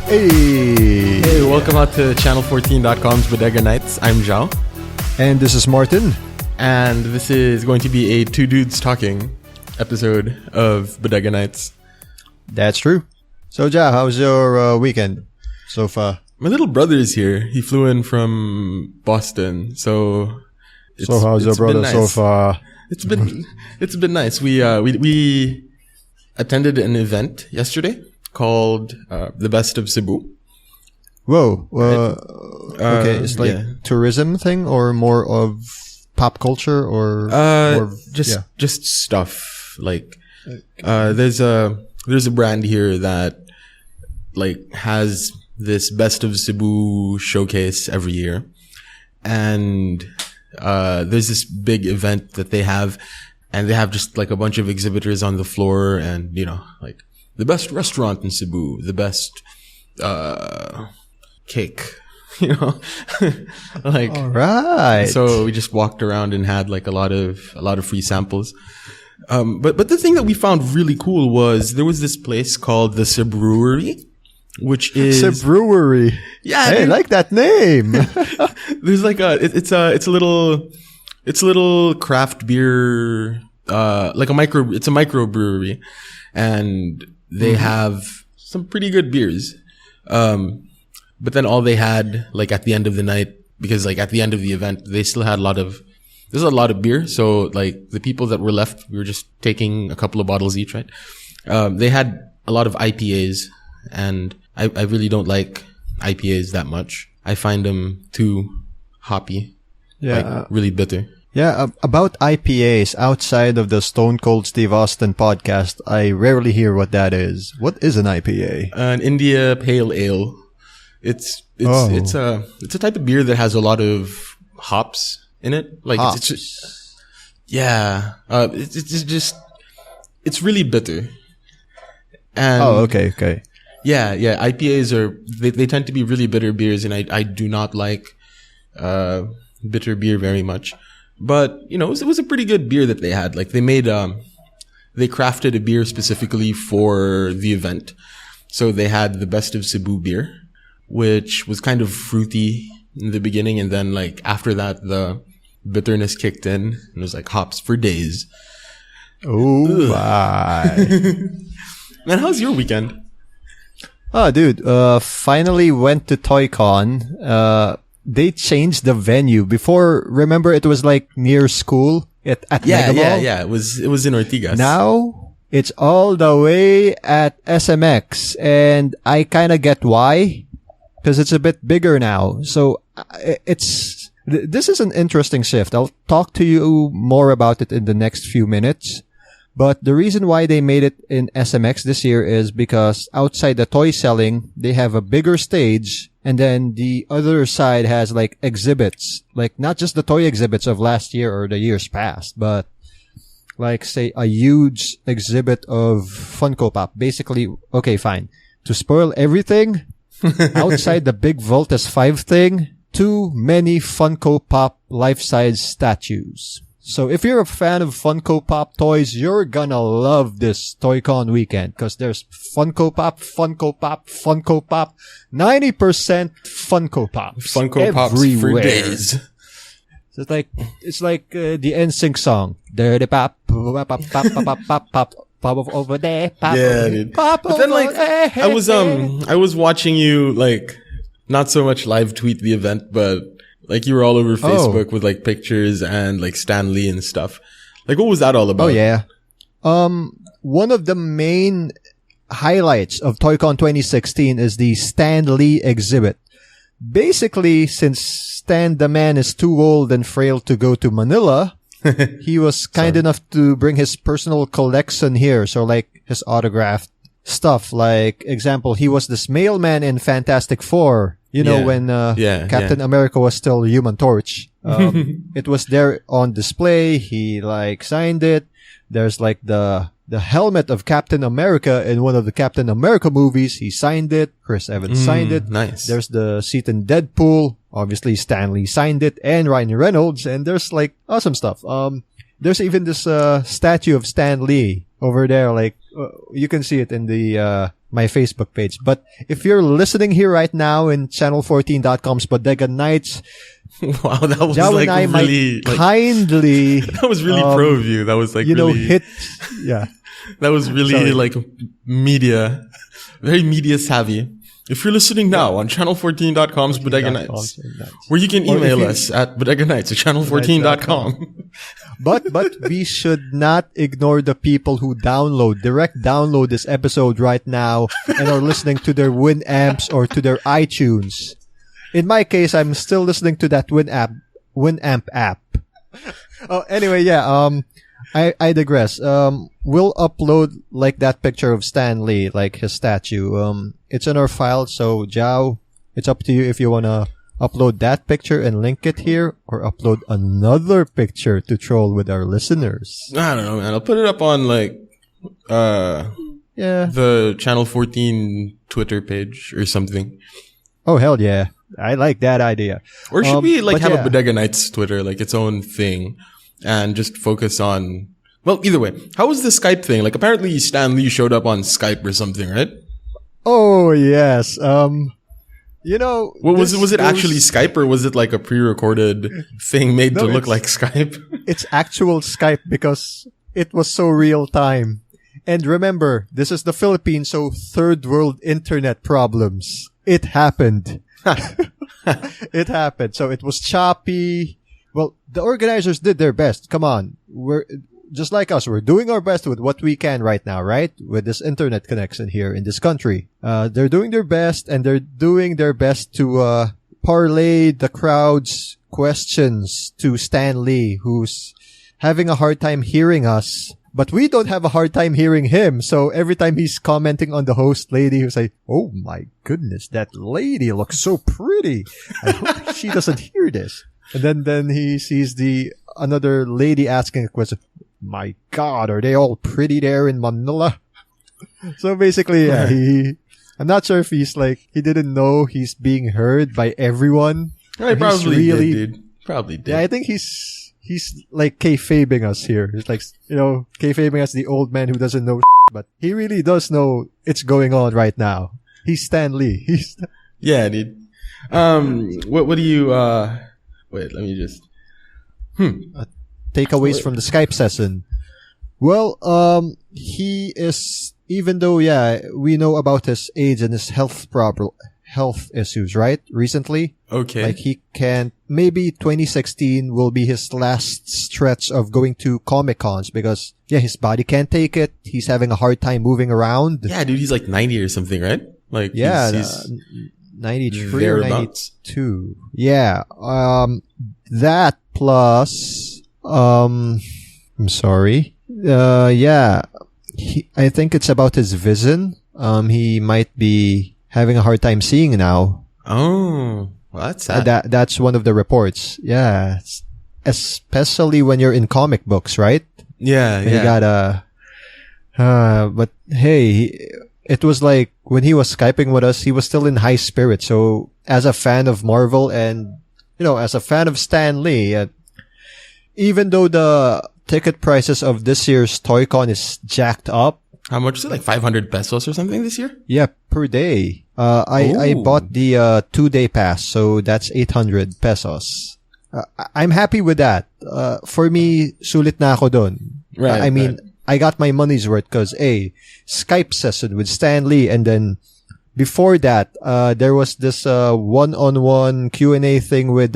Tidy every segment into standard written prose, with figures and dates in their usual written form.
Hey, welcome out to channel14.com's Bodega Nights. I'm Joao. And this is Martin. And this is going to be a Two Dudes Talking episode of Bodega Nights. That's true. So, Joao, how's your weekend so far? My little brother is here. He flew in from Boston, so how's your brother nice. So far? It's been nice. We attended an event yesterday called The Best of Cebu. Whoa. Okay, it's like tourism thing or more of pop culture or just stuff like there's a brand here that like has this Best of Cebu showcase every year, and there's this big event that they have, and they have just like a bunch of exhibitors on the floor, and like the best restaurant in Cebu, the best cake, like all right. So we just walked around and had like a lot of free samples. But the thing that we found really cool was there was this place called the Cebrewery, which is Cebrewery. Yeah, hey, I like that name. There's like it's a little craft beer, like it's a microbrewery, and they have some pretty good beers. But then all they had, like at the end of the night, because like at the end of the event, they still had there's a lot of beer. So like the people that were left, we were just taking a couple of bottles each, right? They had a lot of IPAs, and I really don't like IPAs that much. I find them too hoppy. Yeah. Like really bitter. Yeah, about IPAs, outside of the Stone Cold Steve Austin podcast, I rarely hear what that is. What is an IPA? An India Pale Ale. It's a type of beer that has a lot of hops in it. Like hops. It's just, yeah. It's really bitter. And okay. Yeah. IPAs they tend to be really bitter beers, and I do not like bitter beer very much. But it was a pretty good beer that they had. Like they crafted a beer specifically for the event. So they had the Best of Cebu beer, which was kind of fruity in the beginning, and then like after that the bitterness kicked in, and it was like hops for days. Oh my. Man, how's your weekend? Oh dude, finally went to Toycon. They changed the venue. Before, remember, it was like near school at Mega Mall? Yeah. It was in Ortigas. Now it's all the way at SMX, and I kind of get why, because it's a bit bigger now. So this is an interesting shift. I'll talk to you more about it in the next few minutes. But the reason why they made it in SMX this year is because outside the toy selling, they have a bigger stage, and then the other side has like exhibits, like not just the toy exhibits of last year or the years past, but like say a huge exhibit of Funko Pop. Basically, okay, fine. To spoil everything, outside the big Voltes 5 thing, too many Funko Pop life-size statues. So if you're a fan of Funko Pop toys, you're gonna love this Toycon weekend, because there's Funko Pop, 90% Funko Pops. Funko Pops for days. So it's like the NSYNC song. Dirty pop, pop over there, pop. Yeah, dude. Pop but then like there. I was watching you like not so much live tweet the event, but like you were all over Facebook with like pictures and like Stan Lee and stuff. Like what was that all about? Oh yeah. One of the main highlights of Toycon 2016 is the Stan Lee exhibit. Basically, since Stan the man is too old and frail to go to Manila, he was kind enough to bring his personal collection here. So like his autographed stuff. Like example, he was this mailman in Fantastic Four. When Captain America was still Human Torch. It was there on display. He like signed it. There's like the helmet of Captain America in one of the Captain America movies. He signed it. Chris Evans signed it. Nice. There's the seat in Deadpool. Obviously, Stan Lee signed it, and Ryan Reynolds. And there's like awesome stuff. There's even this statue of Stan Lee over there. Like you can see it in the my Facebook page. But if you're listening here right now in channel14.com's Bodega Nights, wow, that was Joao like and I really might kindly, that was really pro of you. That was like yeah. That was really like media, very media savvy. If you're listening now on channel14.com's Bodega Nights, where you can email us at bodeganights at channel14.com. But we should not ignore the people who direct download this episode right now and are listening to their Winamps or to their iTunes. In my case, I'm still listening to that Winamp app. Oh, anyway, yeah, I digress. We'll upload like that picture of Stan Lee, like his statue. It's in our file, so Joao, it's up to you if you wanna upload that picture and link it here, or upload another picture to troll with our listeners. I don't know, man. I'll put it up on like the Channel 14 Twitter page or something. Oh hell yeah. I like that idea. Or should we like have a Bodega Nights Twitter, like its own thing, and just focus on, well, either way. How was the Skype thing? Like apparently Stan Lee showed up on Skype or something, right? Oh yes. You know, was it actually Skype, or was it like a pre-recorded thing made to look like Skype? It's actual Skype because it was so real time. And remember, this is the Philippines, so third world internet problems. It happened. It happened. So it was choppy. Well, the organizers did their best. Come on. We're just like us. We're doing our best with what we can right now, right? With this internet connection here in this country. They're doing their best, and they're doing their best to parlay the crowd's questions to Stan Lee, who's having a hard time hearing us. But we don't have a hard time hearing him. So every time he's commenting on the host lady, he's like, "Oh my goodness, that lady looks so pretty. I hope she doesn't hear this." And then he sees another lady asking a question. "My God, are they all pretty there in Manila?" So basically, yeah, I'm not sure if he's like, he didn't know he's being heard by everyone. I probably did, dude. Probably did. Yeah, I think he's like kayfabing us here. He's like, kayfabing us, the old man who doesn't know but he really does know it's going on right now. He's Stan Lee. Yeah, dude. What do you, wait, let me just, takeaways from the Skype session. Well, he is, even though, yeah, we know about his age and his health issues, right? Recently. Okay. Like he can't, maybe 2016 will be his last stretch of going to Comic Cons because, yeah, his body can't take it. He's having a hard time moving around. Yeah, dude, he's like 90 or something, right? Like, yeah, he's 93 or 92. Yeah. That plus, I'm sorry. Yeah. I think it's about his vision. He might be having a hard time seeing now. Oh, well, that's sad. That's one of the reports. Yeah. Especially when you're in comic books, right? Yeah, You gotta, but hey, it was like when he was Skyping with us, he was still in high spirit. So as a fan of Marvel and, as a fan of Stan Lee, even though the ticket prices of this year's Toycon is jacked up. How much is it? Like 500 pesos or something this year? Yeah, per day. I bought the 2-day pass, so that's 800 pesos. I'm happy with that. For me, sulit na ako dun. Right. I mean, I got my money's worth because Skype session with Stan Lee, and then before that, there was this one-on-one Q&A thing with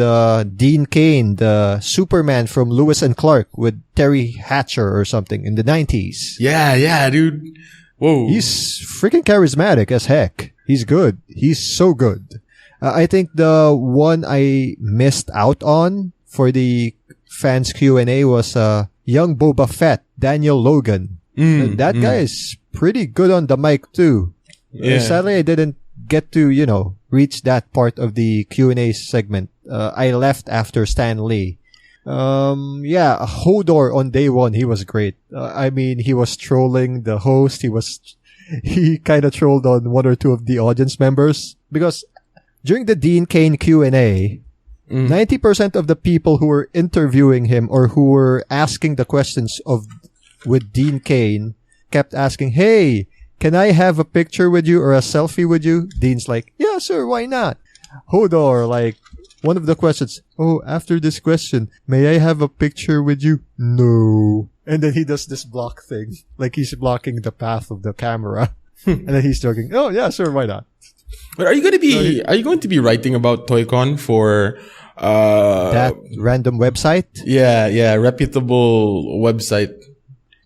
Dean Cain, the Superman from Lewis and Clark, with Terry Hatcher or something in the 90s. Yeah, dude. Whoa. He's freaking charismatic as heck. He's good. He's so good. I think the one I missed out on for the fans Q&A was young Boba Fett, Daniel Logan. That guy is pretty good on the mic too. Yeah. Sadly, I didn't get to, reach that part of the Q&A segment. I left after Stan Lee. Hodor on day one, he was great. I mean, he was trolling the host. He kind of trolled on one or two of the audience members because during the Dean Cain Q&A, 90% of the people who were interviewing him or who were asking the questions with Dean Cain kept asking, "Hey, can I have a picture with you or a selfie with you? Dean's like, yeah, sir, why not? Hodor, like, one of the questions, oh, after this question, may I have a picture with you? No. And then he does this block thing, like he's blocking the path of the camera. And then he's joking, oh, yeah, sure, why not? But are you going to be writing about Toycon for that random website? Yeah, reputable website.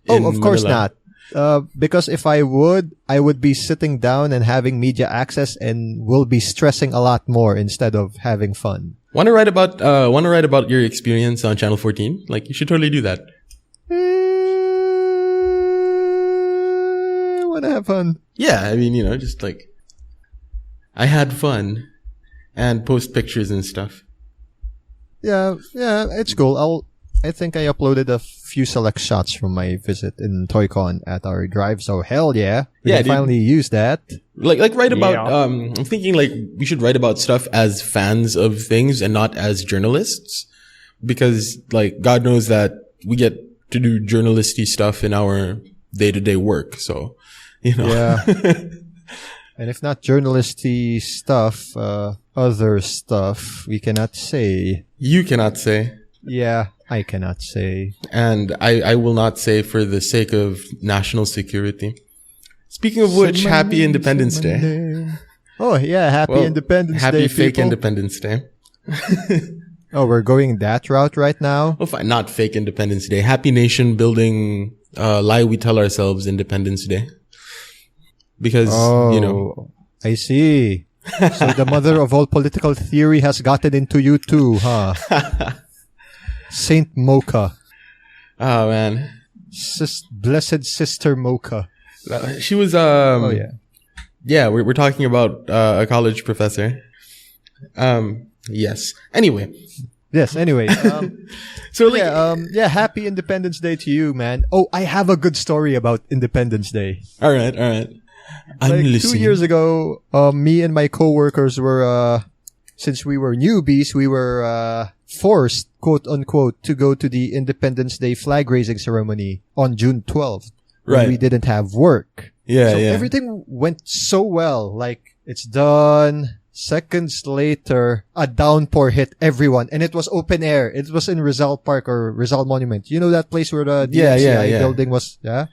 Oh, of course Manila. not. Because if I would be sitting down and having media access and will be stressing a lot more instead of having fun. Want to write about your experience on Channel 14? Like, you should totally do that. Want to have fun? Yeah, I mean, just like, I had fun and post pictures and stuff. Yeah, it's cool. I think I uploaded a few select shots from my visit in Toycon at our drive. So hell yeah, we can finally use that. Like write about. I'm thinking like we should write about stuff as fans of things and not as journalists, because like God knows that we get to do journalisty stuff in our day-to-day work. So yeah. And if not journalisty stuff, other stuff we cannot say. You cannot say. Yeah, I cannot say. And I will not say for the sake of national security. Speaking of which, happy Independence Day. Oh, yeah, happy Independence Day, happy fake people. Independence Day. Oh, we're going that route right now? Well, fine, not fake Independence Day. Happy nation building lie we tell ourselves Independence Day. Because, I see. So the mother of all political theory has gotten into you too, huh? Saint Mocha. Oh, man. Blessed Sister Mocha. She was, oh, yeah. Yeah, we're talking about a college professor. Yes. Anyway. Yes, anyway. So like, happy Independence Day to you, man. Oh, I have a good story about Independence Day. All right. I'm like listening. 2 years ago, me and my coworkers were, since we were newbies, we were forced, quote unquote, to go to the Independence Day flag raising ceremony on June 12th. Right. We didn't have work. Yeah, so everything went so well. Like, it's done. Seconds later, a downpour hit everyone, and it was open air. It was in Rizal Park or Rizal Monument. You know that place where the DMCI building was? Yeah.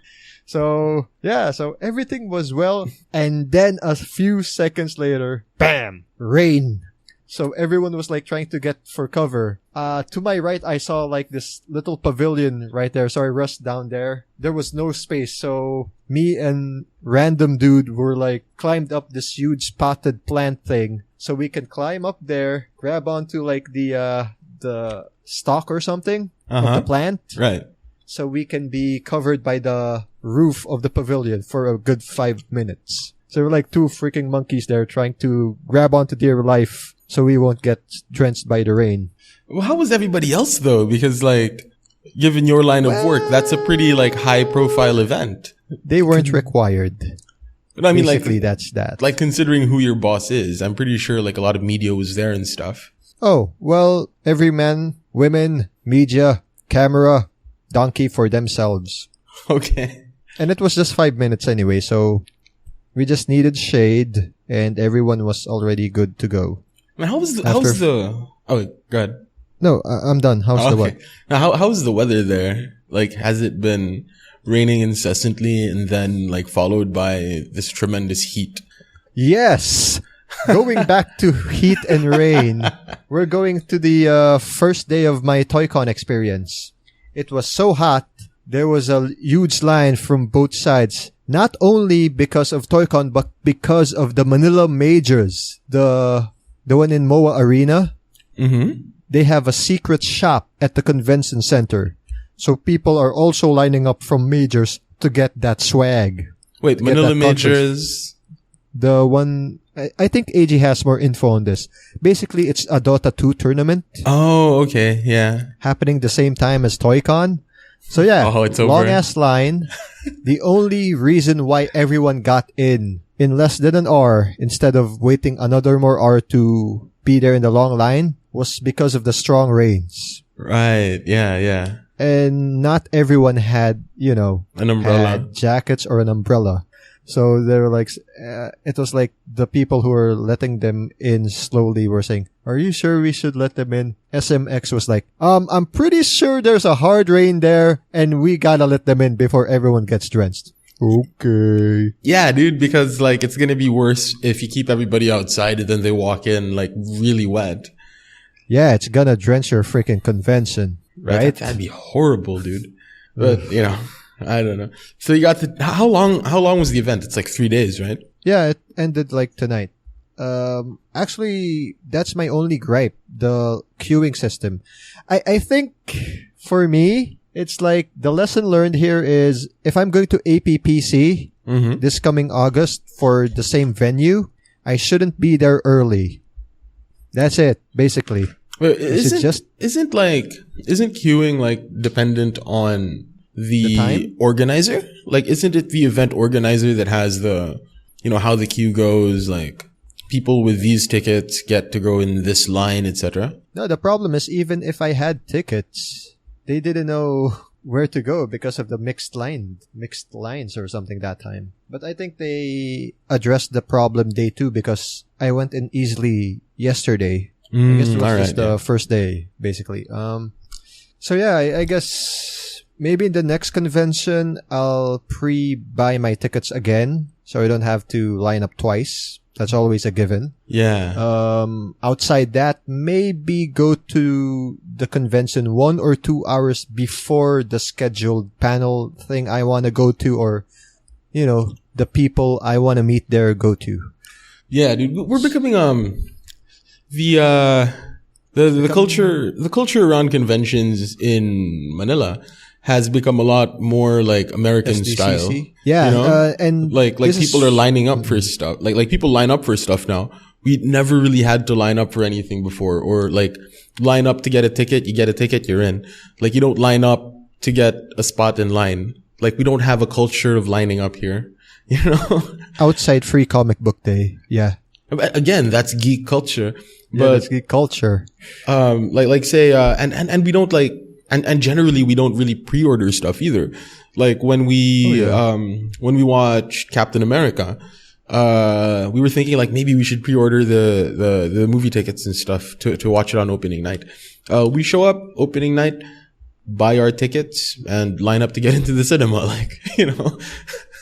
So everything was well. And then a few seconds later, bam, rain. So everyone was like trying to get for cover. To my right, I saw like this little pavilion right there. So I rushed down there. There was no space. So me and random dude were like climbed up this huge potted plant thing. So we can climb up there, grab onto like the stalk or something of the plant. Right. So we can be covered by the roof of the pavilion for a good 5 minutes. So we're like two freaking monkeys there trying to grab onto dear life so we won't get drenched by the rain. Well, how was everybody else though? Because like, given your line of work, that's a pretty like high profile event. They weren't required. But I mean, basically, like, that's that. Like considering who your boss is, I'm pretty sure like a lot of media was there and stuff. Oh, well, every man, women, media, camera, donkey for themselves. Okay. And it was just 5 minutes anyway, so we just needed shade and everyone was already good to go. Man, how's the oh, go ahead. No, I'm done. How's the what? Now, how's the weather there? Like, has it been raining incessantly and then like followed by this tremendous heat? Yes. Going back to heat and rain, we're going to the first day of my Toycon experience. It was so hot, there was a huge line from both sides. Not only because of Toycon, but because of the Manila Majors. The one in MOA Arena. Mm-hmm. They have a secret shop at the convention center. So people are also lining up from Majors to get that swag. Wait, Manila Majors? The one, I think AG has more info on this. Basically, it's a Dota 2 tournament. Oh, okay, yeah. Happening the same time as Toycon. So yeah, it's over. Long ass line. The only reason why everyone got in less than an hour instead of waiting another more hour to be there in the long line was because of the strong rains. Right, yeah. And not everyone had, an umbrella, had jackets or an umbrella. So they were like, it was like the people who were letting them in slowly were saying, "Are you sure we should let them in?" SMX was like, I'm pretty sure there's a hard rain there and we gotta let them in before everyone gets drenched. Okay. Yeah, dude, because like it's gonna be worse if you keep everybody outside and then they walk in like really wet. Yeah, it's gonna drench your freaking convention, right? That'd be horrible, dude. But you know, I don't know. So you got how long was the event? It's like 3 days, right? Yeah, it ended like tonight. Actually, that's my only gripe, the queuing system. I think for me, it's like the lesson learned here is if I'm going to APPC this coming August for the same venue, I shouldn't be there early. That's it, basically. But isn't queuing like dependent on the time? Organizer? Like, isn't it the event organizer that has the, you know, how the queue goes, like people with these tickets get to go in this line, etc.? No, the problem is even if I had tickets, they didn't know where to go because of the mixed lines or something that time. But I think they addressed the problem day 2 because I went in easily yesterday. I guess it was just the first day, basically. So yeah, I guess maybe in the next convention, I'll pre-buy my tickets again so I don't have to line up twice. That's always a given. Yeah. Outside that, maybe go to the convention 1 or 2 hours before the scheduled panel thing I want to go to, or, you know, the people I want to meet there go to. Yeah, dude, we're becoming, the culture around conventions in Manila has become a lot more like American SDCC? style. Yeah, you know? and like people are lining up for stuff. Like people line up for stuff now. We never really had to line up for anything before, or like line up to get a ticket. You get a ticket, you're in. Like you don't line up to get a spot in line. Like we don't have a culture of lining up here. You know, outside Free Comic Book Day. Yeah. Again, that's geek culture. Yeah, that's geek culture. Like say, and we don't like, and generally we don't really pre-order stuff either. Like when we watched Captain America, we were thinking like maybe we should pre-order the movie tickets and stuff to watch it on opening night. We show up opening night, buy our tickets and line up to get into the cinema. Like, you know,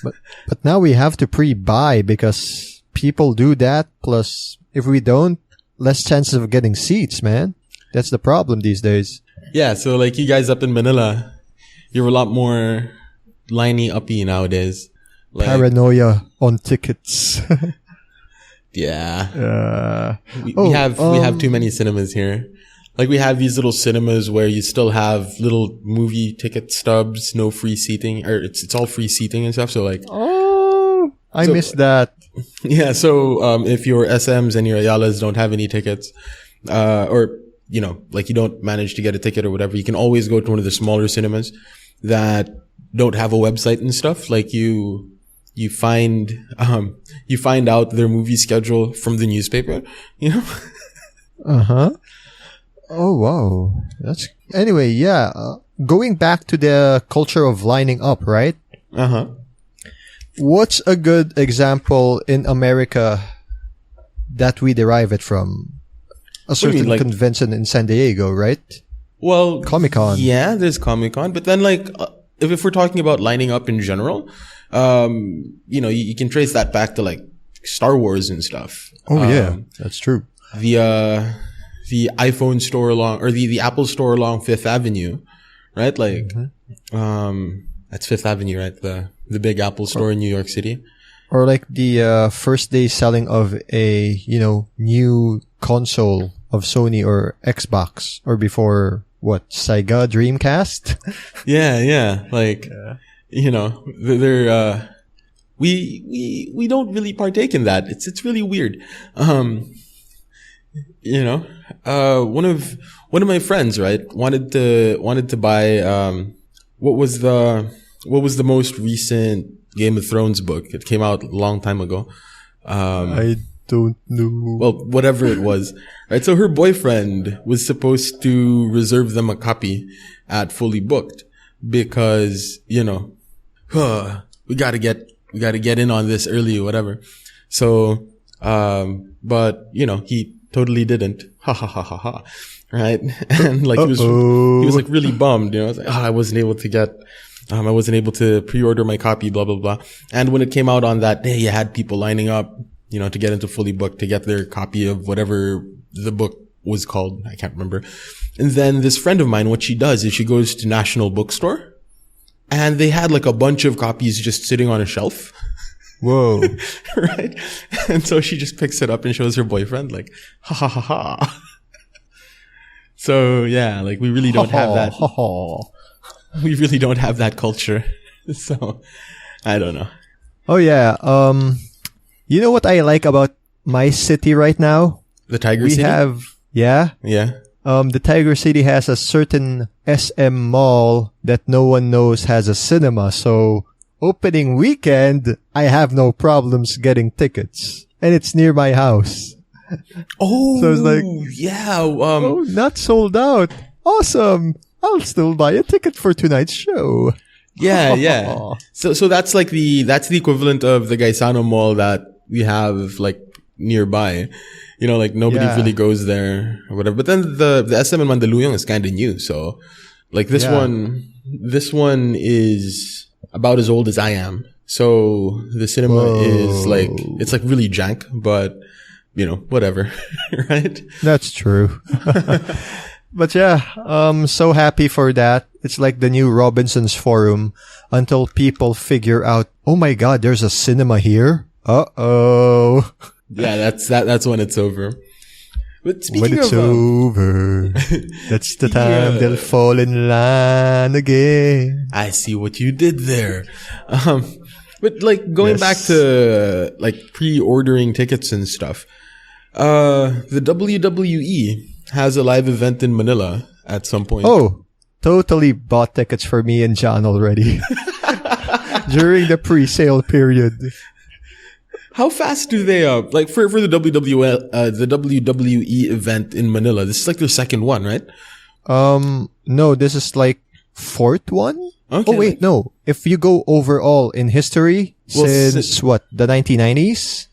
but now we have to pre-buy because people do that. Plus, if we don't, less chances of getting seats, man. That's the problem these days. Yeah, so like you guys up in Manila, you're a lot more liney-uppy nowadays. Like, paranoia on tickets. Yeah. We have too many cinemas here. Like we have these little cinemas where you still have little movie ticket stubs, no free seating, or it's all free seating and stuff. So like, I missed that. Yeah. So, if your SMs and your Ayalas don't have any tickets, or, you know, like you don't manage to get a ticket or whatever, you can always go to one of the smaller cinemas that don't have a website and stuff. Like you find out their movie schedule from the newspaper, you know? Uh-huh. Oh, wow. Anyway, yeah. Going back to the culture of lining up, right? Uh-huh. What's a good example in America that we derive it from? A certain convention in San Diego, right? Well, Comic-Con. Yeah, there's Comic-Con. But then like, if we're talking about lining up in general, you know, you can trace that back to like Star Wars and stuff. Oh, yeah. That's true. The iPhone store along, or the Apple store along Fifth Avenue, right? Like, that's Fifth Avenue, right? The big Apple store in New York City. Or like the first day selling of a, you know, new console of Sony or Xbox, or before what, Sega Dreamcast? Yeah. Like, you know, we don't really partake in that. It's really weird. You know, one of my friends, right, wanted to buy, what was the most recent Game of Thrones book? It came out a long time ago. I don't know. Well, whatever it was, right? So her boyfriend was supposed to reserve them a copy at Fully Booked because, you know, we gotta get we got to get in on this early or whatever. So, but he totally didn't. Ha ha ha ha ha. Right. And like, he was like really bummed, I was like, I wasn't able to pre-order my copy, blah, blah, blah. And when it came out on that day, you had people lining up, to get into Fully Booked to get their copy of whatever the book was called. I can't remember. And then this friend of mine, what she does is she goes to National Bookstore and they had like a bunch of copies just sitting on a shelf. Whoa. Right. And so she just picks it up and shows her boyfriend like, ha ha ha ha. So yeah, like we really don't have that. We really don't have that culture. So I don't know. Oh yeah. You know what I like about my city right now? The Tiger City? Yeah. The Tiger City has a certain SM mall that no one knows has a cinema. So opening weekend, I have no problems getting tickets. And it's near my house. Oh, so it's like, yeah. Not sold out. Awesome. I'll still buy a ticket for tonight's show. Yeah. So that's like that's the equivalent of the Gaisano Mall that we have like nearby. Like nobody really goes there or whatever. But then the SM in Mandaluyong is kind of new. So like this one is about as old as I am. So the cinema is like, it's like really jank, but whatever. Right? That's true. But yeah, so happy for that. It's like the new Robinson's Forum until people figure out, oh my God, there's a cinema here. Uh-oh. Yeah, that's when it's over. But speaking when it's over, that's the time they'll fall in line again. I see what you did there. But like going back to like pre-ordering tickets and stuff, the WWE has a live event in Manila at some point. Oh, totally bought tickets for me and John already during the pre-sale period. How fast do they like for the WWE event in Manila? This is like their second one, right? No, this is like fourth one. Okay. Oh wait, no. If you go overall in history, since the 1990s,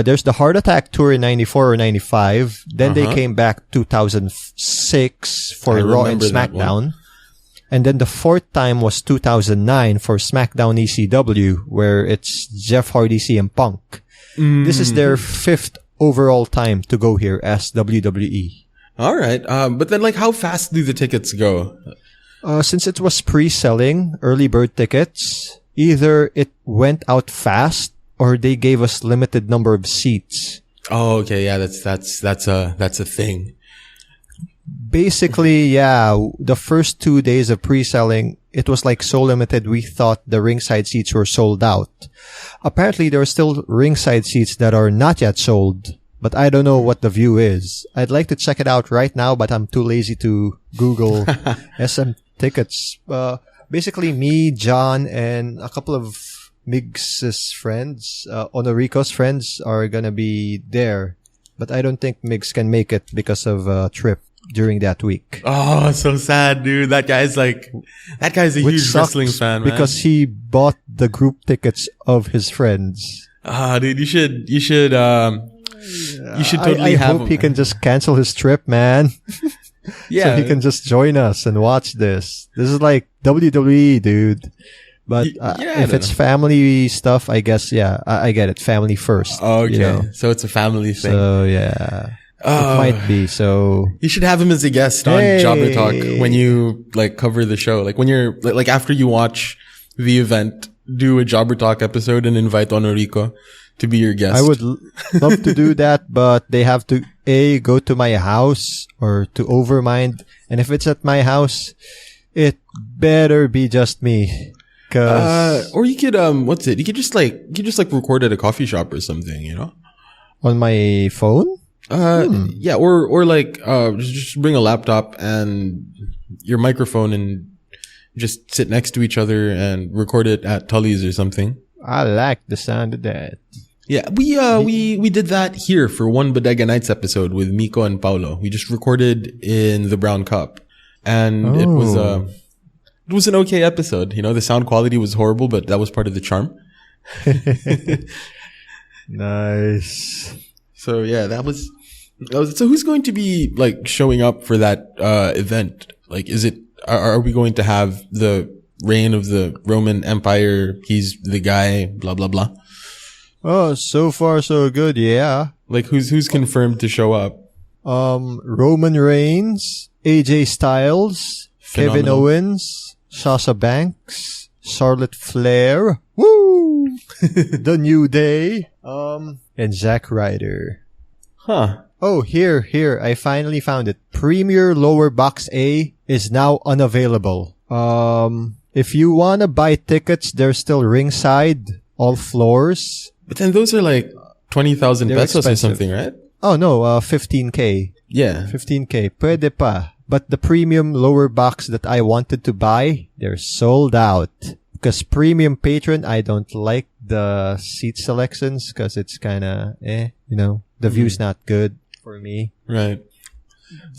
there's the Heart Attack Tour in 94 or 95. Then they came back 2006 for Raw and SmackDown. And then the fourth time was 2009 for SmackDown ECW, where it's Jeff Hardy, CM Punk. This is their fifth overall time to go here as WWE. All right. But then like how fast do the tickets go? Since it was pre-selling early bird tickets, either it went out fast or they gave us limited number of seats. Oh, okay. Yeah, that's a thing. Basically, yeah, the first 2 days of pre-selling, it was like so limited we thought the ringside seats were sold out. Apparently, there are still ringside seats that are not yet sold, but I don't know what the view is. I'd like to check it out right now, but I'm too lazy to Google SM tickets. Basically, me, John, and a couple of Migs' friends, Honorico's friends are gonna be there, but I don't think Migs can make it because of a trip during that week. Oh, so sad, dude. That guy's a huge wrestling fan, man. Because he bought the group tickets of his friends. Dude, you should totally I have hope he can just cancel his trip, man. Yeah. So he can just join us and watch this. This is like WWE, dude. But if it's family stuff, I guess, I get it. Family first. Oh, okay. So it's a family thing. So, yeah. It might be, so. You should have him as a guest on Jobber Talk when you, like, cover the show. Like, when you're, like, after you watch the event, do a Jobber Talk episode and invite Honorico to be your guest. I would love to do that, but they have to, go to my house or to Overmind. And if it's at my house, it better be just me. Or you could, you could just record at a coffee shop or something, On my phone? Yeah, or like, just bring a laptop and your microphone and just sit next to each other and record it at Tully's or something. I like the sound of that. Yeah, we did that here for one Bodega Nights episode with Miko and Paulo. We just recorded in the Brown Cup, and it was an okay episode. The sound quality was horrible, but that was part of the charm. Nice. So yeah, that was. So who's going to be like showing up for that event? Like, is it? Are we going to have the reign of the Roman Empire? He's the guy. Blah blah blah. Oh, so far so good. Yeah. Like, who's confirmed to show up? Roman Reigns, AJ Styles, Phenomenal. Kevin Owens, Sasha Banks, Charlotte Flair. Woo! The New Day. And Zack Ryder. Huh. Oh, here, I finally found it. Premier Lower Box A is now unavailable. If you wanna buy tickets, they're still ringside, all floors. But then those are like 20,000 They're pesos expensive. or something, right? Oh no, 15K. Yeah. 15K. Pwede pa. But the premium lower box that I wanted to buy, they're sold out. Because premium patron, I don't like the seat selections because it's kinda the view's not good for me. Right.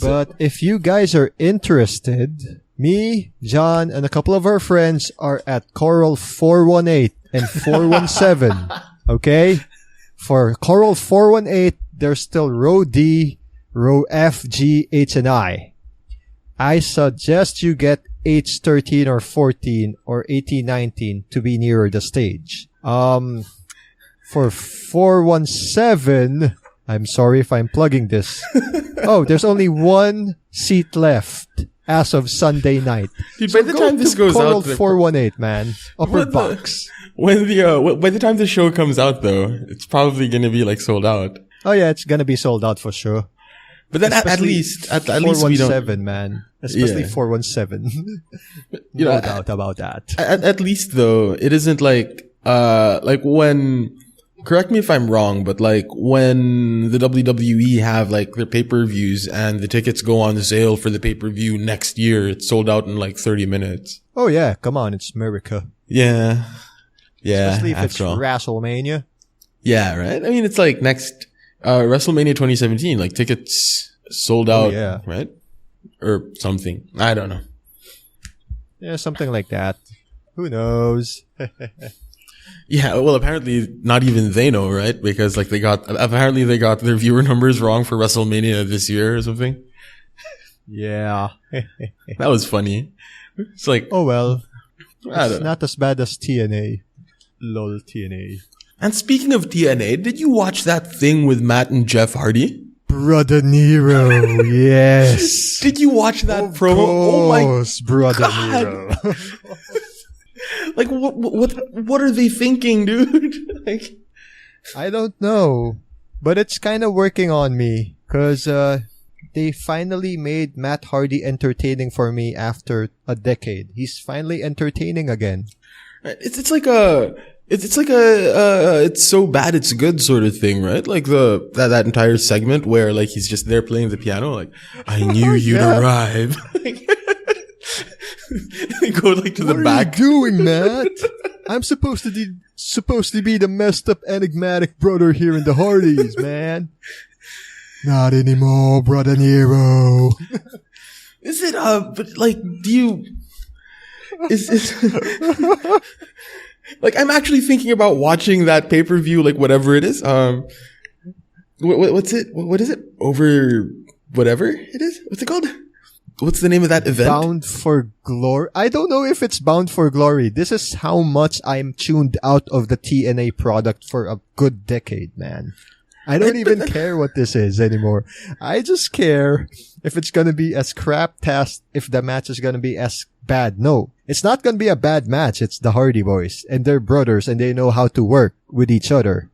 But if you guys are interested, me, John, and a couple of our friends are at Coral 418 and 417. Okay? For Coral 418, there's still row D, row F, G, H, and I. I suggest you get H13 or 14 or 18, 19 to be nearer the stage. For 417, I'm sorry if I'm plugging this. Oh, there's only one seat left as of Sunday night. Dude, by the time this goes Coral out, 418, man. Upper What the- box. when the by the time the show comes out, though, it's probably gonna be like sold out. Oh yeah, it's gonna be sold out for sure. But then at Especially least we don't. 417, man. Especially Yeah. 417. You No know, doubt about that. At least though, it isn't like when. Correct me if I'm wrong, but like when the WWE have like their pay-per-views and the tickets go on sale for the pay-per-view next year, it's sold out in like 30 minutes. Oh yeah, come on, it's America. Yeah. Yeah. Especially if it's after all. WrestleMania. Yeah, right? I mean, it's like next, WrestleMania 2017, like tickets sold out, yeah. right? Or something. I don't know. Yeah, something like that. Who knows? Yeah, well, apparently not even they know, right? Because like apparently they got their viewer numbers wrong for WrestleMania this year or something. Yeah. That was funny. It's like, Oh well. I It's don't know. not as bad as TNA. Lol, TNA. And speaking of TNA, did you watch that thing with Matt and Jeff Hardy? Brother Nero, yes. Did you watch that promo? Oh my course, Brother God. Nero. Like what are they thinking, dude? Like, I don't know. But it's kind of working on me. Cause, they finally made Matt Hardy entertaining for me after a decade. He's finally entertaining again. it's like a it's so bad it's good sort of thing, right? Like that entire segment where like he's just there playing the piano, like I knew you'd Yeah. arrive. They go like to the What back. are you doing, Matt? I'm supposed to be the messed up enigmatic brother here in the Hardys, man. Not anymore, Brother Nero. Is it but like do you is like I'm actually thinking about watching that pay-per-view, like whatever it is. What's it? What is it? Over whatever it is? What's it called? What's the name of that event? Bound for Glory. I don't know if it's Bound for Glory. This is how much I'm tuned out of the TNA product for a good decade, man. I don't even care what this is anymore. I just care if it's gonna be as crap-tastic, if the match is gonna be as bad. No, it's not gonna be a bad match. It's the Hardy Boys, and they're brothers, and they know how to work with each other.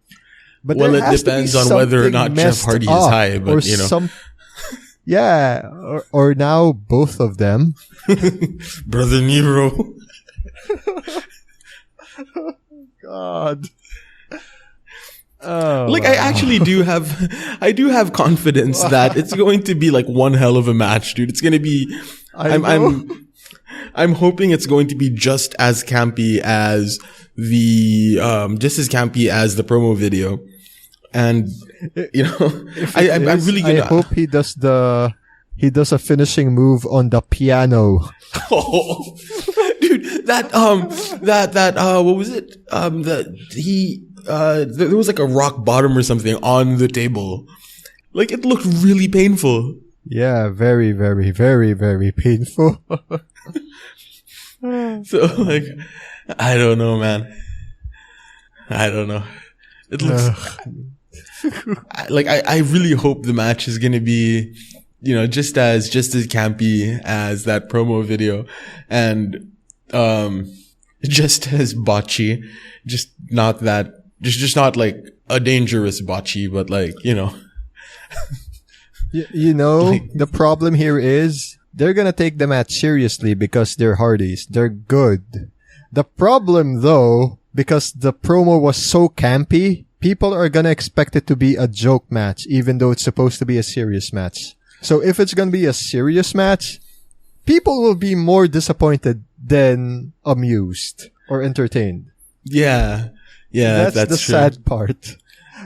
But Well, there it has to be depends on whether or something not Jeff messed Hardy is up, high, but, or you know. some. Yeah, or now both of them. Brother Nero. God. Oh, Like I actually do have confidence that it's going to be like one hell of a match, dude. It's going to be I'm hoping it's going to be just as campy as the promo video. And you know, I'm really gonna I hope he does a finishing move on the piano. Oh, dude, What was it? There was like a rock bottom or something on the table. Like, it looked really painful. Yeah, very, very, very, very painful. So, like, I don't know, man. I don't know. It looks I really hope the match is gonna be, just as campy as that promo video, and just as botchy, just not like a dangerous botchy, but like, the problem here is they're gonna take the match seriously because they're Hardys. They're good. The problem though, because the promo was so campy, people are gonna expect it to be a joke match, even though it's supposed to be a serious match. So if it's gonna be a serious match, people will be more disappointed than amused or entertained. Yeah. Yeah, that's the true. sad part.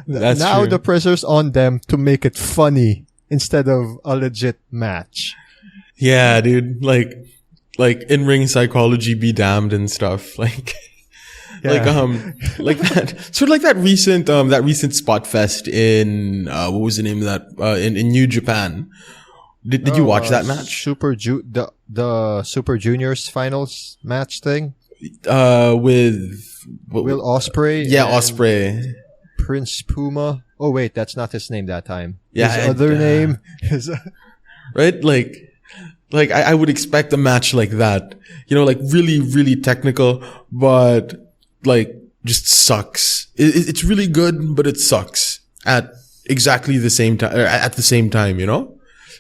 That's now true. the pressure's on them to make it funny instead of a legit match. Yeah, dude. Like in-ring psychology be damned and stuff. Like, Yeah. like that, sort of like that recent Spot Fest in, what was the name of that, in New Japan. Did you watch that match? The Super Juniors finals match thing? With, Will Ospreay? yeah, and Ospreay. Prince Puma. Oh wait, that's not his name that time. Yeah, his other name is Right? Like I would expect a match like that. Like really, really technical, but like just sucks. It's really good, but it sucks at exactly the same time, or at the same time,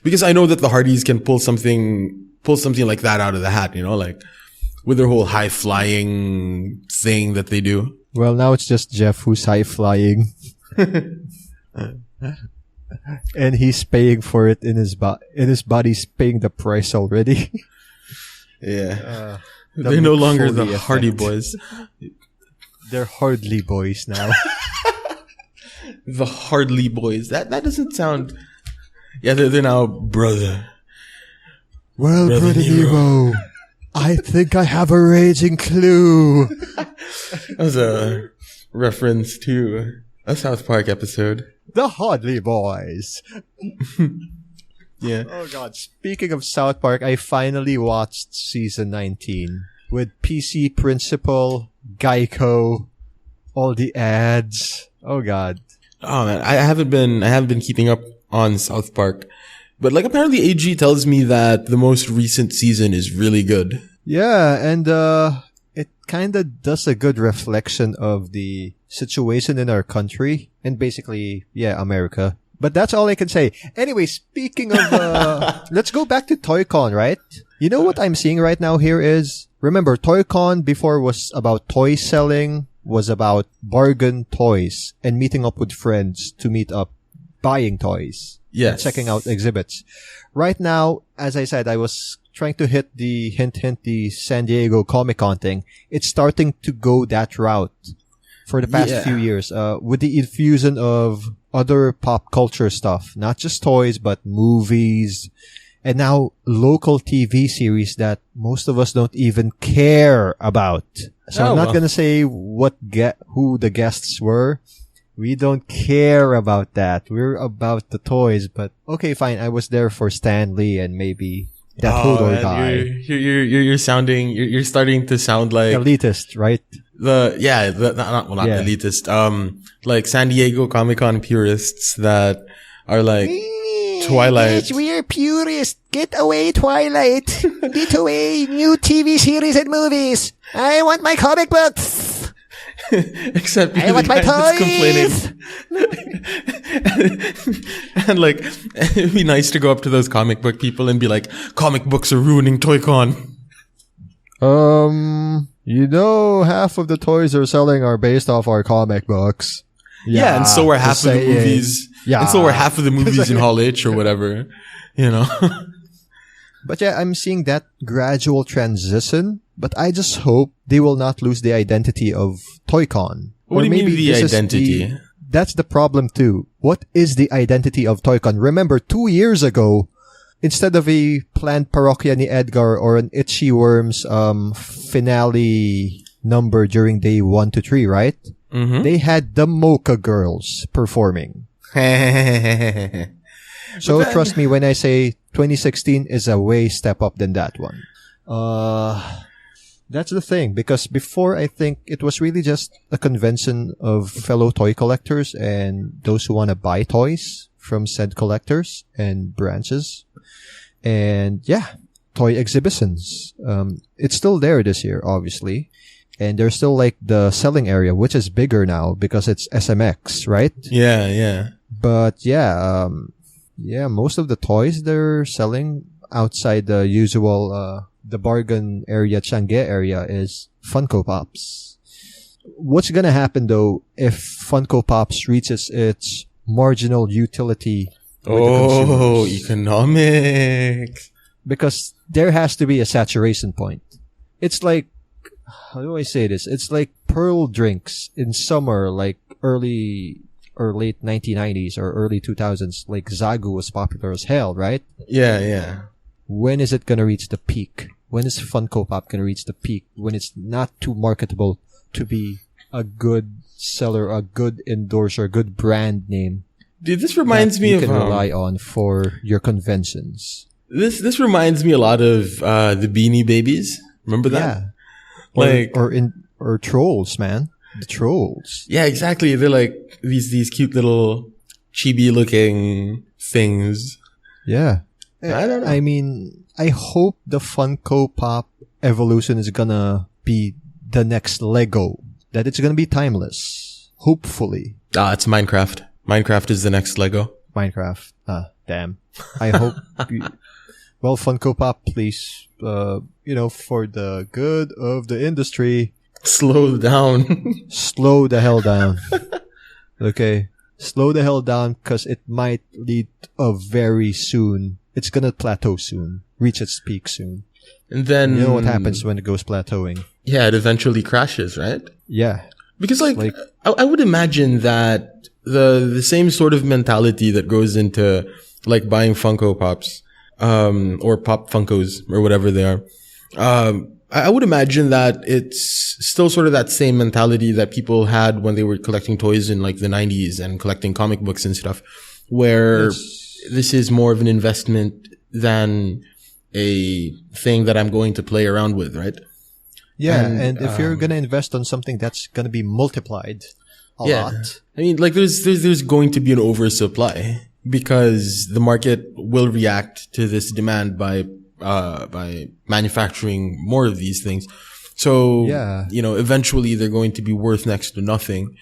because I know that the Hardys can pull something like that out of the hat, like with their whole high flying thing that they do. Well, now it's just Jeff who's high flying. And he's paying for it in his body's paying the price already. Yeah. They're no longer the Hardy Boys. They're Hardly Boys now. The Hardly Boys. That doesn't sound... Yeah, they're now brother. Well, Brother Nero, I think I have a raging clue. That was a reference to a South Park episode. The Hardly Boys. Yeah. Oh god, speaking of South Park, I finally watched season 19 with PC Principal, Geico, all the ads. Oh god. Oh man, I haven't been keeping up on South Park. But like apparently AG tells me that the most recent season is really good. Yeah, and it kind of does a good reflection of the situation in our country and basically, America. But that's all I can say. Anyway, speaking of, let's go back to Toycon, right? You know what I'm seeing right now here is, remember, Toycon before was about toy selling, was about bargain toys and meeting up with friends to meet up buying toys. Yes. Checking out exhibits. Right now, as I said, I was trying to hit the the San Diego Comic-Con thing. It's starting to go that route for the past few years, with the infusion of other pop culture stuff, not just toys, but movies, and now local TV series that most of us don't even care about. So I'm not going to say who the guests were. We don't care about that. We're about the toys, but okay, fine. I was there for Stan Lee and maybe that Hodor guy. You're starting to sound like elitist, right? Not elitist. Like San Diego Comic-Con purists that are like Twilight. We're purists. Get away, Twilight. Get away, new TV series and movies. I want my comic books. Except I want my toys. And like, it'd be nice to go up to those comic book people and be like, comic books are ruining Toycon. Half of the toys they're selling are based off our comic books. Yeah, and so are half of the movies. Yeah. And so are half of the movies in Hall H or whatever, But yeah, I'm seeing that gradual transition, but I just hope they will not lose the identity of Toycon. What do you mean the identity? That's the problem too. What is the identity of Toycon? Remember, 2 years ago, instead of a planned parokya ni Edgar or an Itchy Worms finale number during day 1 to 3, right? Mm-hmm. They had the Mocha Girls performing. So trust me when I say 2016 is a way step up than that one. That's the thing, because before I think it was really just a convention of fellow toy collectors and those who want to buy toys from said collectors and branches. And yeah, toy exhibitions. It's still there this year, obviously. And there's still like the selling area, which is bigger now because it's SMX, right? Yeah, yeah. But yeah, most of the toys they're selling outside the usual, the bargain area, Changge area, is Funko Pops. What's gonna happen though if Funko Pops reaches its marginal utility with the consumers? Economics. Because there has to be a saturation point. It's like, how do I say this? It's like Pearl drinks in summer, like early or late 1990s or early 2000s. Like Zagu was popular as hell, right? Yeah, yeah. When is it gonna reach the peak? When is Funko Pop gonna reach the peak? When it's not too marketable to be a good seller, a good endorser, a good brand name. Dude, this reminds me of you can rely on for your conventions. This reminds me a lot of the Beanie Babies. Remember that? Yeah. Or Trolls, man. The Trolls. Yeah, exactly. They're like these cute little chibi looking things. Yeah. I don't know. I mean, I hope the Funko Pop evolution is gonna be the next Lego. That it's gonna be timeless. Hopefully. It's Minecraft. Minecraft is the next Lego. Minecraft. Damn. I hope. Well, Funko Pop, please, for the good of the industry. Slow down. Slow the hell down. Okay. Slow the hell down, because it might lead very soon. It's gonna plateau soon. Reach its peak soon. And then... You know what happens when it goes plateauing. Yeah, it eventually crashes, right? Yeah. Because I would imagine that the same sort of mentality that goes into like buying Funko Pops, or Pop Funkos or whatever they are. I would imagine that it's still sort of that same mentality that people had when they were collecting toys in like the 90s and collecting comic books and stuff, where this is more of an investment than a thing that I'm going to play around with, right? Yeah, and if you're gonna invest on something that's gonna be multiplied a lot. I mean, like there's going to be an oversupply because the market will react to this demand by manufacturing more of these things. So, eventually they're going to be worth next to nothing.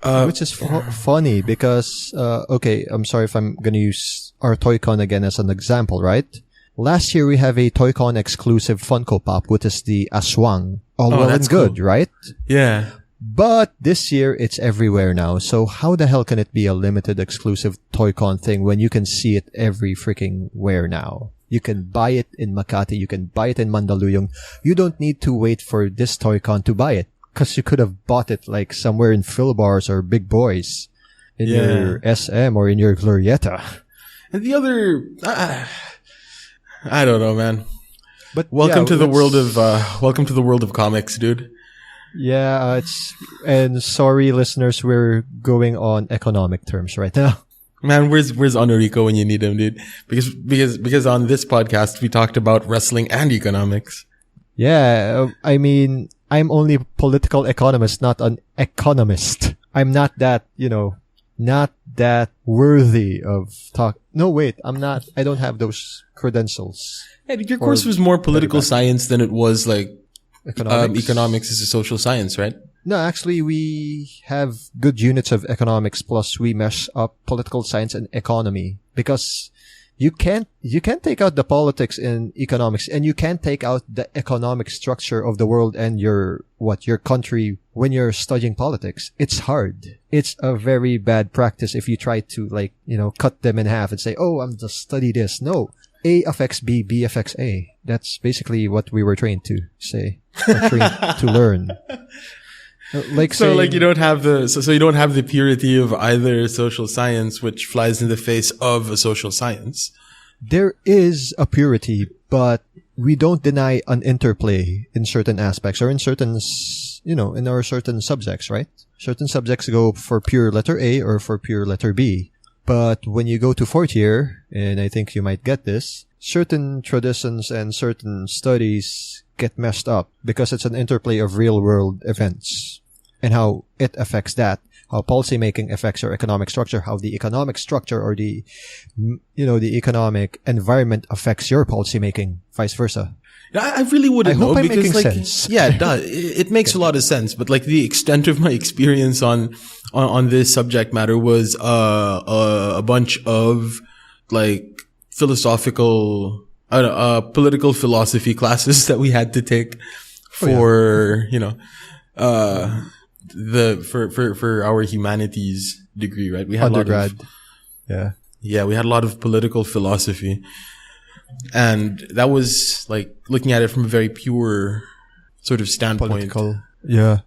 Which is funny because, I'm sorry if I'm going to use our Toycon again as an example, right? Last year we have a Toycon exclusive Funko Pop, which is the Aswang. All well and good, cool. Right? Yeah. But this year it's everywhere now. So how the hell can it be a limited exclusive Toycon thing when you can see it every freaking where now? You can buy it in Makati. You can buy it in Mandaluyong. You don't need to wait for this Toycon to buy it, because you could have bought it like somewhere in Philbars or Big Boys, in your SM or in your Glorieta. And the other, I don't know, man. But welcome to the world of comics, dude. Yeah, and sorry listeners, we're going on economic terms right now. Man, where's Honorico when you need him, dude? Because on this podcast we talked about wrestling and economics. Yeah, I mean, I'm only a political economist, not an economist. I'm not that, not that worthy of talk. No, wait, I'm not. I don't have those credentials. Yeah, your course was more political science than it was like economics. Economics is a social science, right? No, actually, we have good units of economics, plus we mesh up political science and economy, because you can't take out the politics in economics, and you can't take out the economic structure of the world and your country when you're studying politics. It's hard. It's a very bad practice if you try to cut them in half and say, oh, I'm just study this. No. A affects B, B affects A. That's basically what we were trained to say, or trained to learn. You don't have the purity of either social science, which flies in the face of a social science. there is a purity, but we don't deny an interplay in certain aspects or in certain, in our certain subjects, right? Certain subjects go for pure letter A or for pure letter B. But when you go to fourth year, and I think you might get this, certain traditions and certain studies get messed up because it's an interplay of real world events and how it affects that, how policymaking affects our economic structure, how the economic structure or the economic environment affects your policymaking, vice versa. I really wouldn't know I'm because making sense. Yeah, it does. It makes a lot of sense, but like the extent of my experience on this subject matter was a bunch of like philosophical political philosophy classes that we had to take for for our humanities degree, right? We had undergrad. We had a lot of political philosophy. And that was like looking at it from a very pure sort of standpoint. Political. Yeah.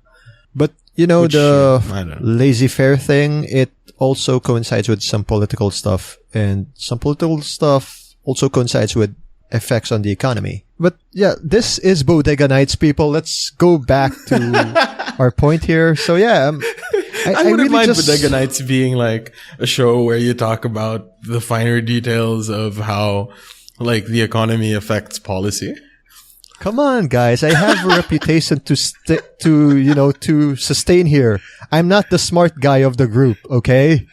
But the laissez-faire thing, it also coincides with some political stuff, and some political stuff also coincides with effects on the economy. But yeah, this is Bodega Nights, people. Let's go back to our point here. So yeah, I wouldn't mind Bodega Nights being like a show where you talk about the finer details of how like the economy affects policy. Come on, guys. I have a reputation to sustain here. I'm not the smart guy of the group, okay?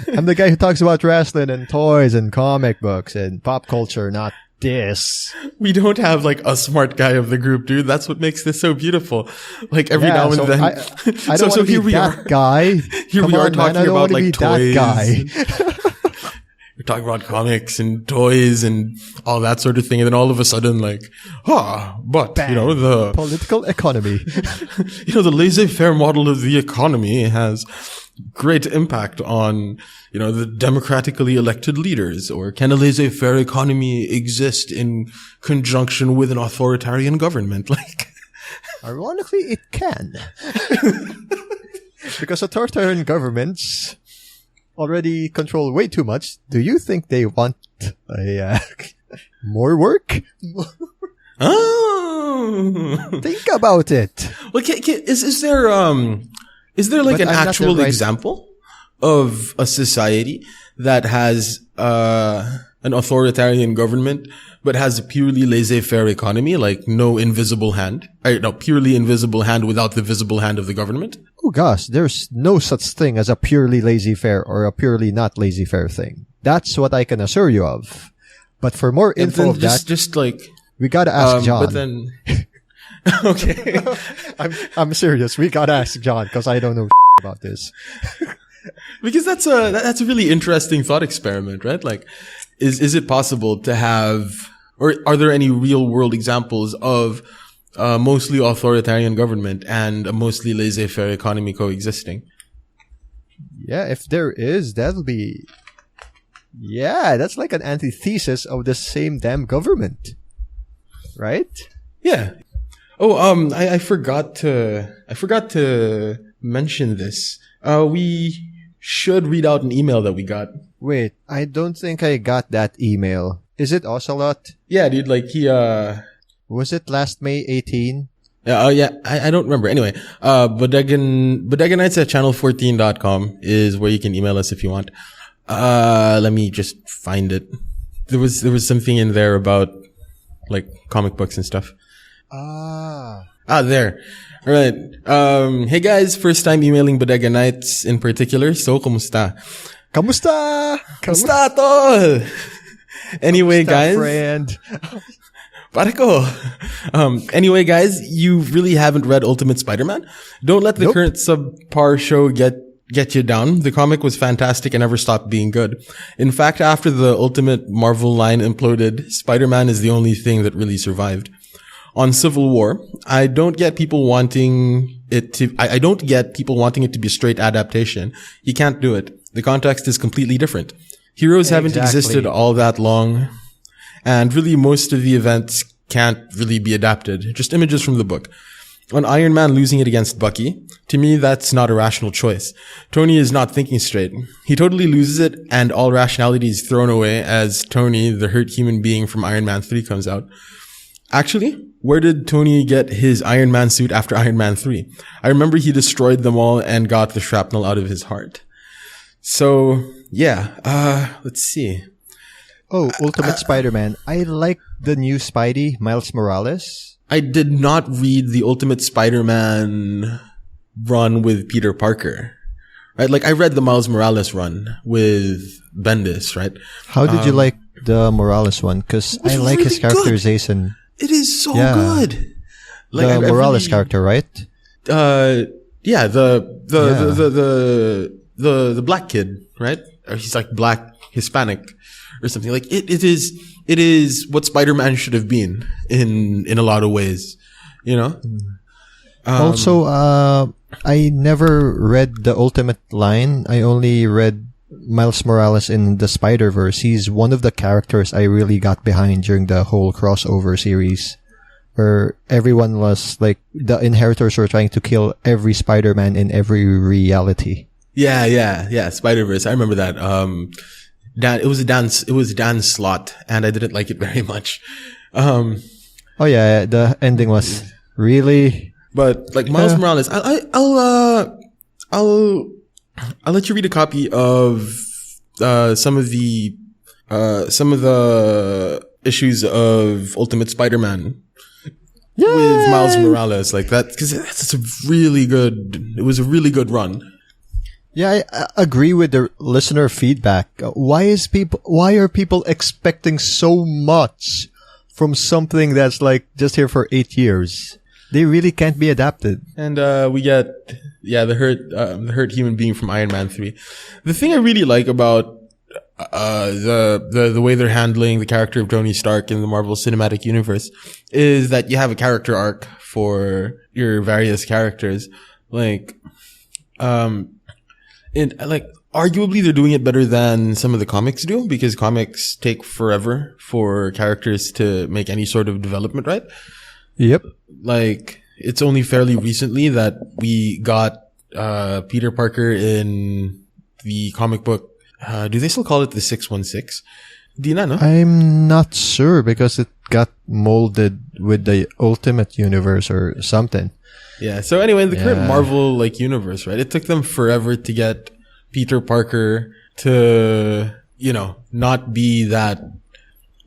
I'm the guy who talks about wrestling and toys and comic books and pop culture, not this. We don't have like a smart guy of the group, dude. That's what makes this so beautiful. Like every now and then. I don't want to be that guy. Here we are talking about like toys. That guy. We're talking about comics and toys and all that sort of thing. And then all of a sudden like, but bang, the political economy. The laissez-faire model of the economy has great impact on, the democratically elected leaders. Or can a laissez-faire economy exist in conjunction with an authoritarian government? Like, ironically, it can. Because authoritarian governments already control way too much. Do you think they want more work? Oh, think about it. Well, is there like an actual example of a society that has an authoritarian government but has a purely laissez-faire economy, like no invisible hand? Purely invisible hand without the visible hand of the government? Oh gosh, there's no such thing as a purely laissez-faire or a purely not laissez-faire thing. That's what I can assure you of. But for more info of that, just like we gotta ask John. But then, okay, I'm serious. We gotta ask John because I don't know about this. Because that's a really interesting thought experiment, right? Like, is it possible to have, or are there any real world examples of mostly authoritarian government and a mostly laissez-faire economy coexisting? Yeah, if there is, that'll be... Yeah, that's like an antithesis of the same damn government. Right? Yeah. Oh, I forgot to mention this. We should read out an email that we got. Wait, I don't think I got that email. Is it Ocelot? Yeah, dude, like he, was it last May 18? Yeah, I don't remember. Anyway, bodeganights at channel14.com is where you can email us if you want. Let me just find it. There was something in there about like comic books and stuff. There. All right. Hey guys, first time emailing Bodega Nights in particular. So, kumusta? Kamusta? Kamusta, tol? Anyway, guys. Friend. Pareko. Anyway, guys, you really haven't read Ultimate Spider-Man? Don't let the current subpar show get you down. The comic was fantastic and never stopped being good. In fact, after the Ultimate Marvel line imploded, Spider-Man is the only thing that really survived. On Civil War, I don't get people wanting it to be a straight adaptation. You can't do it. The context is completely different. Heroes haven't existed all that long, and really most of the events can't really be adapted. Just images from the book. On Iron Man losing it against Bucky, to me, that's not a rational choice. Tony is not thinking straight. He totally loses it, and all rationality is thrown away as Tony, the hurt human being from Iron Man 3, comes out. Actually, where did Tony get his Iron Man suit after Iron Man 3? I remember he destroyed them all and got the shrapnel out of his heart. So, yeah, let's see. Oh, Ultimate Spider-Man. I like the new Spidey, Miles Morales. I did not read the Ultimate Spider-Man run with Peter Parker, right? Like, I read the Miles Morales run with Bendis, right? How did you like the Morales one? Because I like his characterization. It is so good. Like, the Morales character, right? Yeah, the black kid, right? Or he's like black Hispanic or something. Like it is what Spider-Man should have been in a lot of ways, you know? Also, I never read the Ultimate line. I only read Miles Morales in the Spider-Verse. He's one of the characters I really got behind during the whole crossover series, where everyone was like, the Inheritors were trying to kill every Spider-Man in every reality. Yeah. Spider-Verse. I remember that. It was Dan Slott, and I didn't like it very much. Oh yeah, the ending was really. But like Miles Morales, I'll let you read a copy of some of the issues of Ultimate Spider-Man. Yay! With Miles Morales, like that, because it was a really good run. Yeah, I agree with the listener feedback. Why are people expecting so much from something that's like just here for 8 years? They really can't be adapted. And we get the hurt human being from Iron Man 3. The thing I really like about the way they're handling the character of Tony Stark in the Marvel Cinematic Universe is that you have a character arc for your various characters. Arguably they're doing it better than some of the comics do, because comics take forever for characters to make any sort of development, right? Yep. Like, it's only fairly recently that we got Peter Parker in the comic book. Do they still call it the 616? Do you not know? I'm not sure, because it got molded with the Ultimate Universe or something. Yeah. So anyway, in the current Marvel universe, right? It took them forever to get Peter Parker to, not be that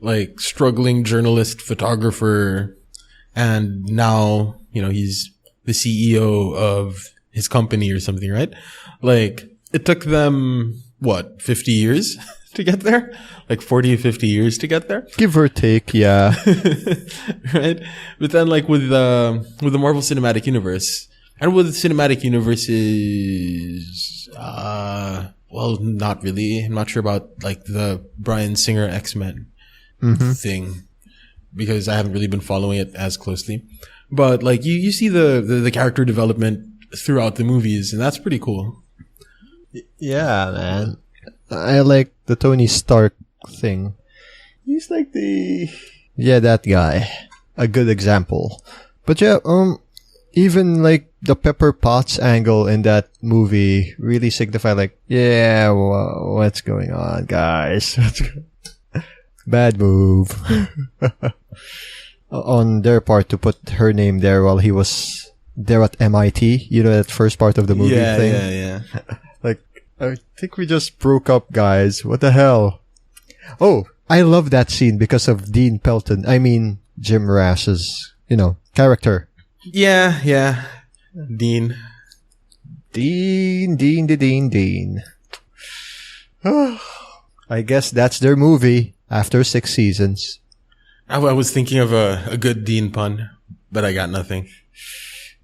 like struggling journalist photographer, and now, he's the CEO of his company or something, right? Like, it took them 50 years to get there? Like 40 or 50 years to get there? Give or take, yeah. Right? But then like with the Marvel Cinematic Universe, and with the Cinematic Universes, not really. I'm not sure about like the Bryan Singer X-Men thing, because I haven't really been following it as closely. But like you see the character development throughout the movies, and that's pretty cool. Yeah, man. I like the Tony Stark thing. He's like that guy. A good example. But yeah, even like the Pepper Potts angle in that movie really signify like, what's going on, guys? Bad move. On their part to put her name there while he was there at MIT. You know, that first part of the movie thing? Yeah. Like, I think we just broke up, guys. What the hell? Oh, I love that scene because of Dean Pelton. I mean, Jim Rash's, character. Yeah. Dean. I guess that's their movie after 6 seasons. I was thinking of a good Dean pun, but I got nothing.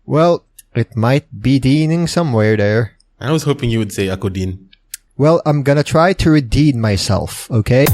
Well, it might be Deaning somewhere there. I was hoping you would say Ako Dean. Well, I'm gonna try to redeem myself, okay?